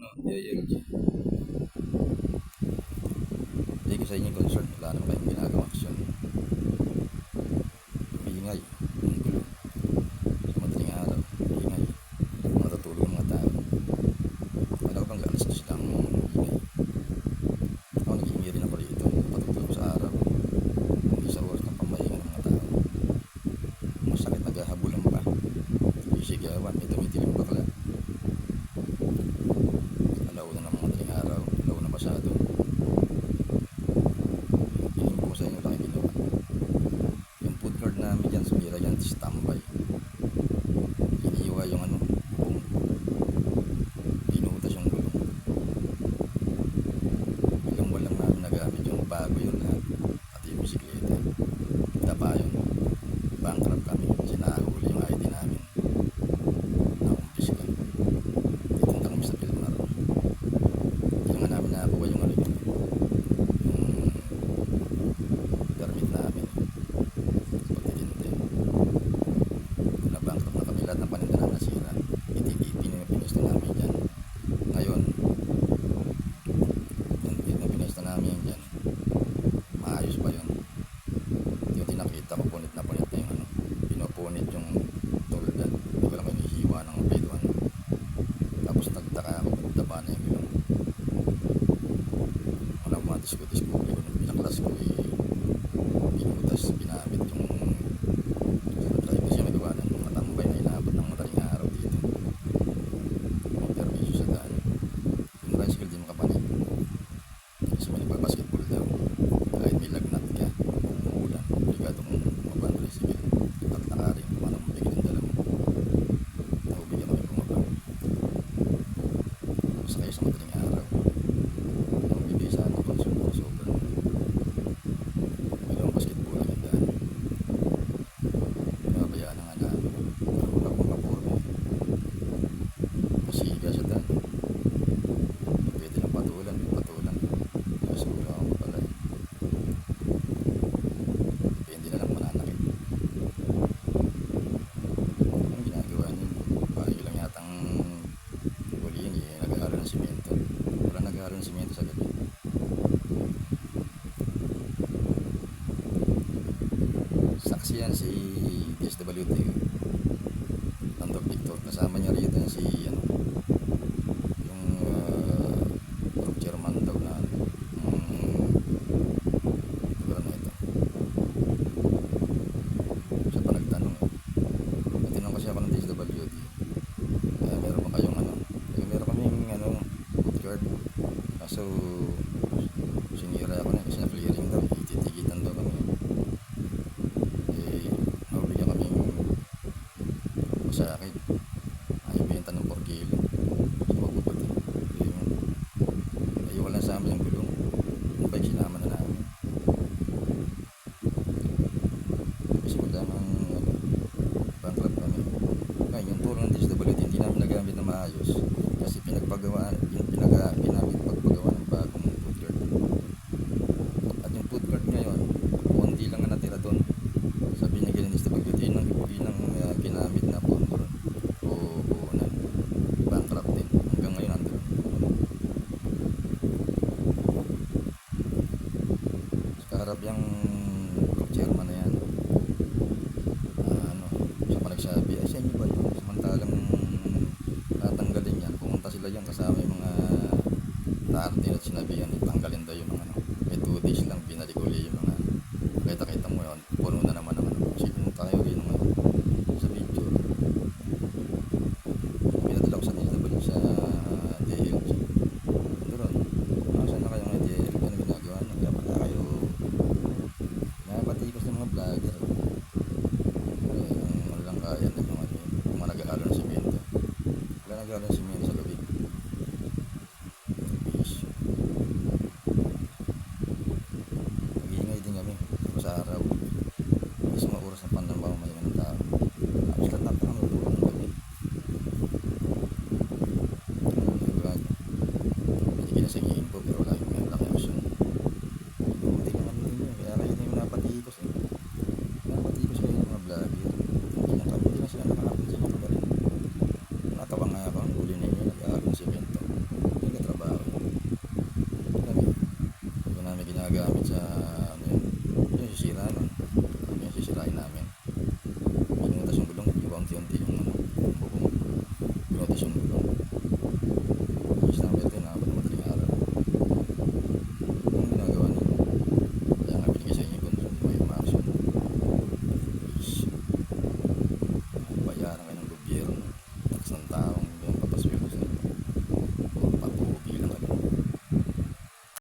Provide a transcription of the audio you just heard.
No, DILG. Hindi ko sa inyo concern. Wala naman kayong ginagawa action. Maingay. Ang gulo. Sa madaling araw. Maingay. Matutulog ang mga tao. Alam ko bang alas na silang ingay. Ako nag-iingay rin ako rito. Patutulog sa araw. Hindi sa oras ng pamahinga ng mga tao. Masakit naghahabulan pa. Isigawan. May tumitiling bakla. Alauna ng mga madaling araw. Alauna pasado. Ko sa inyo lang ginawa. Yung food card namin dyan, sumira yan, standby. Iniiwa yung boom. Pinutas yung gulong. Ilang walang namin nagamit yung bago yun lahat. At yung bisikleta. Tapa yun. Bankrupt kami. Sinahuli yung ID namin. Nakumpis ka. Ipunta kami sa Pilmar. Hindi nga namin nakakuha yung permit namin pagtitinte. Nabankrupt na kami, lahat ng paninda na nasira. Pinista namin dyan. Ngayon, yung pinista namin dyan, maayos pa yun. Yung tinakita ko, punit na yung pinopunit yung tolda. Hindi ko lang kayo hihiwa ng pedoan. Tapos nagtaka ako, daba na yung ilong. Walang mga disko-disko ko nung pinaklas ko pinutas, ginamit yung drive kasi nagawa ng mga tambay na inaabot ng madaling araw dito. May permisyo sa daan. Yung tricycle di makapanig kasi may nagbabasketball daw. Kahit may lagnat ka, umuulan, obligado mong bumaba ng tricycle at nakaring kumanang mabigil yung dala mo. Naubigyan kami bumaba sa kayo sa madaling araw. Ang bibigay sa ating consumer sobrang dalawang basketball ang daan. Pinabayaan na nga namin. Wala akong kaporme. Masiga sa daan. Pwede lang patulan. Kasi wala akong pala. Depende na lang mananakit. Ang ginagawa niyo, payo lang yatang huliin nag-aaral ng simento. Wala nag-aaral ng simento sa gabi. Saksi yan si DSWD Landor Victor, kasama niya rito si yung group chairman daw na lugar na ito. Siya pa nagtanong natinong kasi ako ng DSWD, meron ba kayong meron kaming food card, kaso sinira ako na kasi na-clearing daw, ititigitan daw kami. Mabigyan kami sa akin ayaw benta ng 4 kilo so magpuputi ayaw lang sa amin yung gulong yung bike sinama na namin kasi wala mang bankrupt kami. Ngayon yung tulong ng DSWD hindi namin nagamit na maayos kasi pinagpagawa ginamit pagpagawa ng bagong food card at yung food card ngayon konti lang ang natira doon. Sabi niya ganun is the pagdating ng ginamit na pondor o na bankrupt din hanggang ngayon andun. Sa kaharap yung group chairman na yan, siya pa nagsabi ay sa inyo ba yun, samantalang tatanggalin yan, pumunta sila yan kasama yung mga taartin at sinabi yan tanggalin daw yung mga may 2 days lang binalik uli yung mga kita mo yun puno na naman kasi pumunta kayo rin